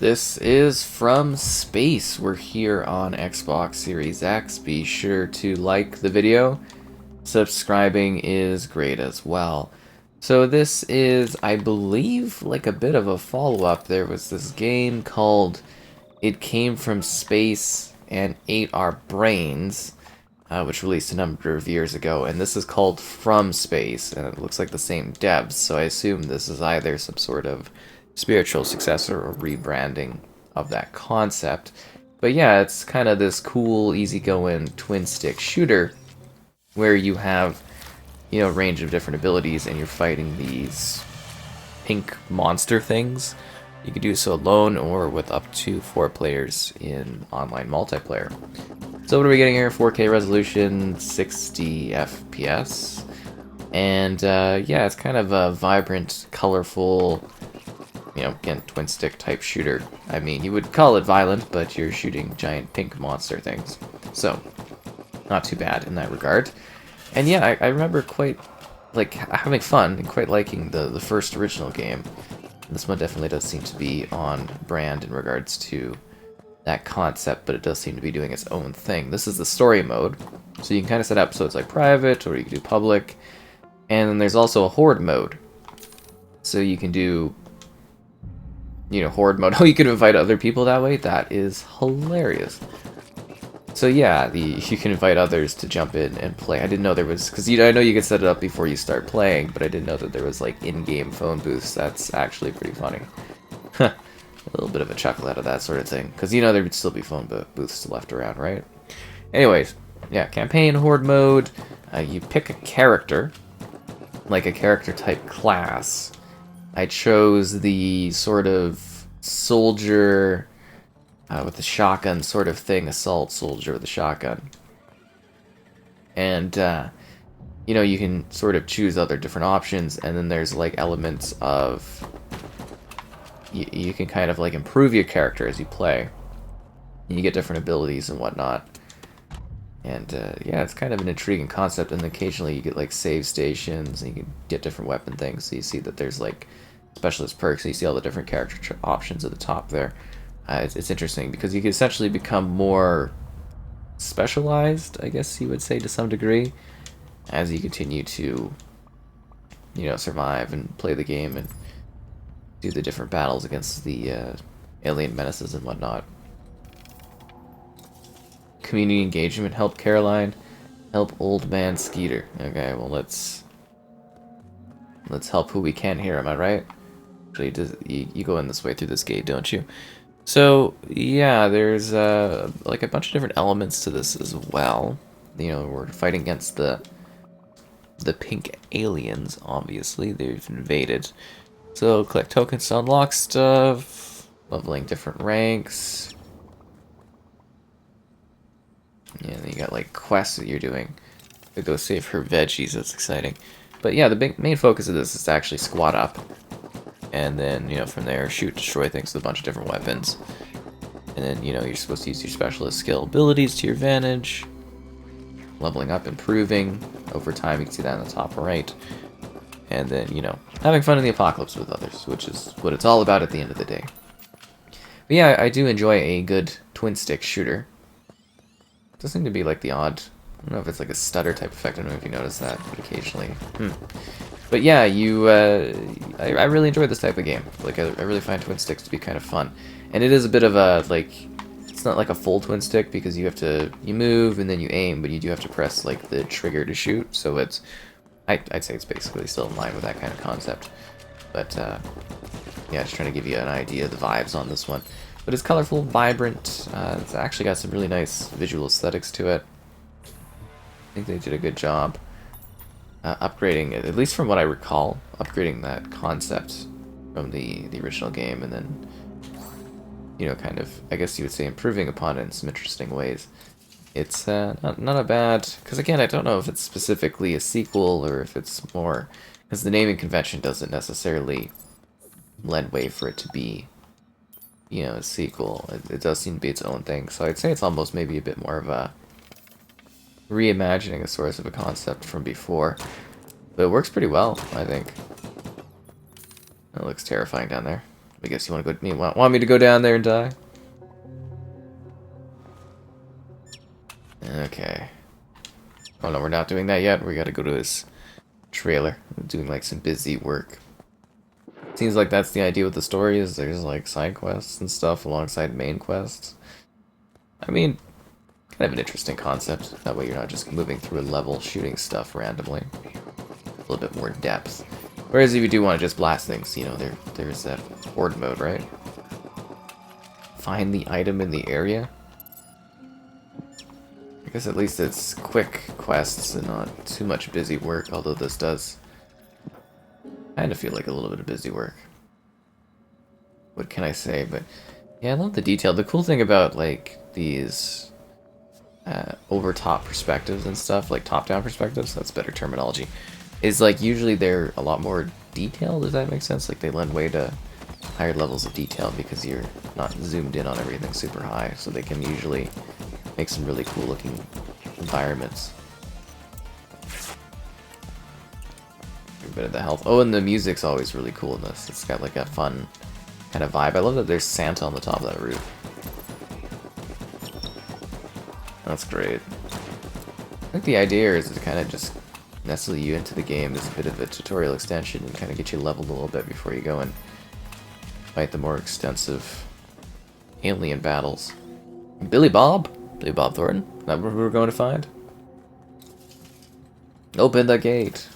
This is From Space. We're here on Xbox Series X. Be sure to like the video. Subscribing is great as well. So this is, I believe, like a bit of a follow-up. There was this game called It Came From Space and Ate Our Brains, which released a number of years ago, and this is called From Space, and it looks like the same devs, so I assume this is either some sort of spiritual successor or rebranding of that concept. But yeah, it's kind of this cool, easygoing twin-stick shooter where you have, a range of different abilities and you're fighting these pink monster things. You can do so alone or with up to 4 players in online multiplayer. So what are we getting here? 4K resolution, 60 FPS. And yeah, it's kind of a vibrant, colorful, again, twin stick type shooter. I mean, you would call it violent, but you're shooting giant pink monster things. So, not too bad in that regard. And yeah, I remember quite, having fun and quite liking the first original game. This one definitely does seem to be on brand in regards to that concept, but it does seem to be doing its own thing. This is the story mode, so you can kind of set up so it's like private, or you can do public. And then there's also a Horde Mode. So you can do Horde Mode. Oh, you can invite other people that way? That is hilarious. So yeah, you can invite others to jump in and play. I didn't know there was, because I know you can set it up before you start playing, but I didn't know that there was like in-game phone booths. That's actually pretty funny. A little bit of a chuckle out of that sort of thing, because there would still be phone booths left around, right? Anyways, yeah, campaign, Horde Mode. You pick a character, like a character type class. I chose the sort of soldier with the shotgun sort of thing, assault soldier with a shotgun. And, you can sort of choose other different options, and then there's like elements of... You can kind of like improve your character as you play. And you get different abilities and whatnot. And yeah, it's kind of an intriguing concept, and occasionally you get like save stations, and you can get different weapon things, so you see that there's like specialist perks, and you see all the different character options at the top there. It's interesting, because you can essentially become more specialized, I guess you would say, to some degree, as you continue to, survive and play the game and do the different battles against the alien menaces and whatnot. Community engagement, help Caroline, help old man Skeeter. Okay, well let's help who we can here, am I right? Actually, you go in this way through this gate, don't you? So yeah, there's like a bunch of different elements to this as well. We're fighting against the pink aliens. Obviously, they've invaded. So collect tokens to unlock stuff, leveling different ranks. Yeah, then you got like quests that you're doing to go save her veggies. That's exciting. But yeah, the main focus of this is to actually squat up, and then from there shoot, destroy things with a bunch of different weapons. And then you're supposed to use your specialist skill abilities to your advantage, leveling up, improving over time. You can see that in the top right. And then having fun in the apocalypse with others, which is what it's all about at the end of the day. But yeah, I do enjoy a good twin stick shooter. It does seem to be like the odd, I don't know if it's like a stutter type effect, I don't know if you noticed that, but occasionally. But yeah, I really enjoy this type of game. Like, I really find twin sticks to be kind of fun. And it is a bit of a, it's not like a full twin stick, because you move and then you aim, but you do have to press, like, the trigger to shoot, so it's, I'd say it's basically still in line with that kind of concept. But, yeah, just trying to give you an idea of the vibes on this one. But it's colorful, vibrant, it's actually got some really nice visual aesthetics to it. I think they did a good job upgrading, at least from what I recall, upgrading that concept from the original game, and then, kind of, I guess you would say, improving upon it in some interesting ways. It's not a bad, because again, I don't know if it's specifically a sequel or if it's more, because the naming convention doesn't necessarily lend way for it to be, a sequel. It does seem to be its own thing, so I'd say it's almost maybe a bit more of a reimagining a source of a concept from before. But it works pretty well, I think. It looks terrifying down there. I guess you want me to go down there and die? Okay. Oh no, we're not doing that yet. We gotta go to his trailer. I'm doing like some busy work. Seems like that's the idea with the story, is there's like side quests and stuff alongside main quests. I mean, kind of an interesting concept. That way you're not just moving through a level shooting stuff randomly. A little bit more depth. Whereas if you do want to just blast things, you know, there's that Horde Mode, right? Find the item in the area. I guess at least it's quick quests and not too much busy work, although this does kind of feel like a little bit of busy work. What can I say? But yeah, I love the detail. The cool thing about like these over-top perspectives and stuff, like top-down perspectives, that's better terminology, is like usually they're a lot more detailed, does that make sense? Like they lend way to higher levels of detail because you're not zoomed in on everything super high, so they can usually make some really cool looking environments. A bit of the health. Oh, and the music's always really cool in this. It's got like a fun kind of vibe. I love that there's Santa on the top of that roof. That's great. I think the idea is to kind of just nestle you into the game as a bit of a tutorial extension and kind of get you leveled a little bit before you go and fight the more extensive alien battles. Billy Bob Thornton? Is that what we're going to find? Open the gate.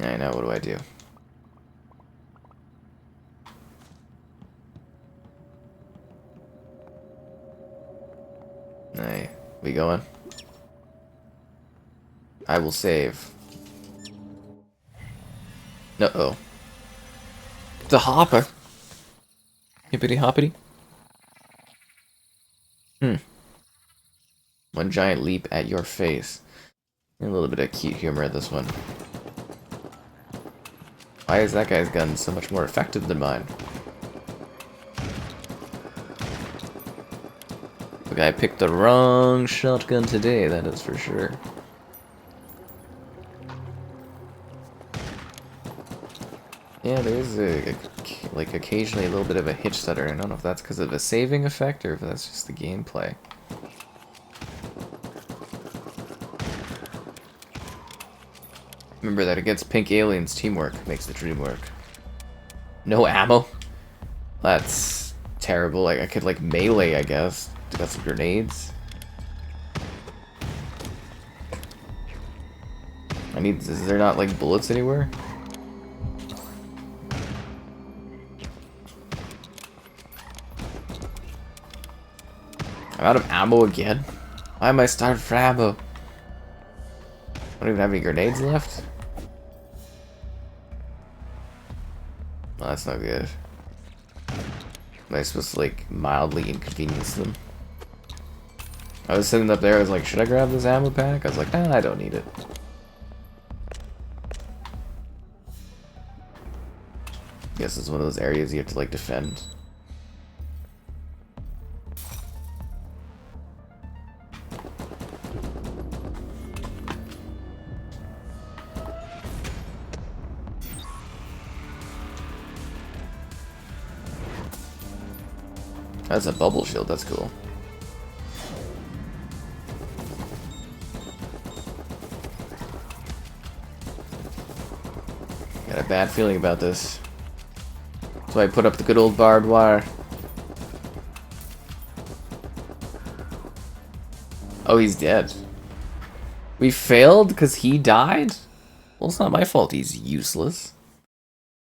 I know, what do I do? Hey, we going? I will save. Uh-oh. The hopper. Hippity hoppity. One giant leap at your face. A little bit of cute humor at this one. Why is that guy's gun so much more effective than mine? The guy picked the wrong shotgun today, that is for sure. Yeah, there's like occasionally a little bit of a hitch stutter. I don't know if that's because of a saving effect or if that's just the gameplay. Remember that against pink aliens, teamwork makes the dream work. No ammo? That's terrible. Like I could like melee, I guess. Got some grenades. Is there not like bullets anywhere? I'm out of ammo again? Why am I starved for ammo? I don't even have any grenades left? Well, that's not good. Am I supposed to like mildly inconvenience them? I was sitting up there, I was like, should I grab this ammo pack? I was like, nah, I don't need it. Guess it's one of those areas you have to like defend. That's a bubble shield, that's cool. Got a bad feeling about this. So I put up the good old barbed wire. Oh, he's dead. We failed because he died? Well, it's not my fault he's useless.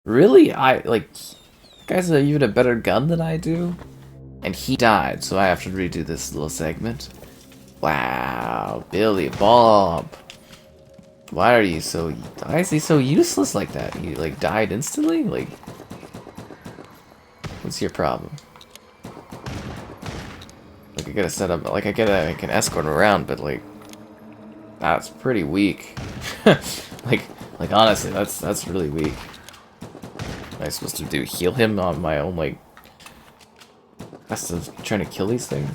Really? Guy's even a better gun than I do? And he died, so I have to redo this little segment. Wow, Billy Bob. Why is he so useless like that? He like died instantly? Like, what's your problem? Like I gotta set up, like I can escort him around, but like, that's pretty weak. like honestly, that's really weak. Am I supposed to heal him on my own like quest of trying to kill these things?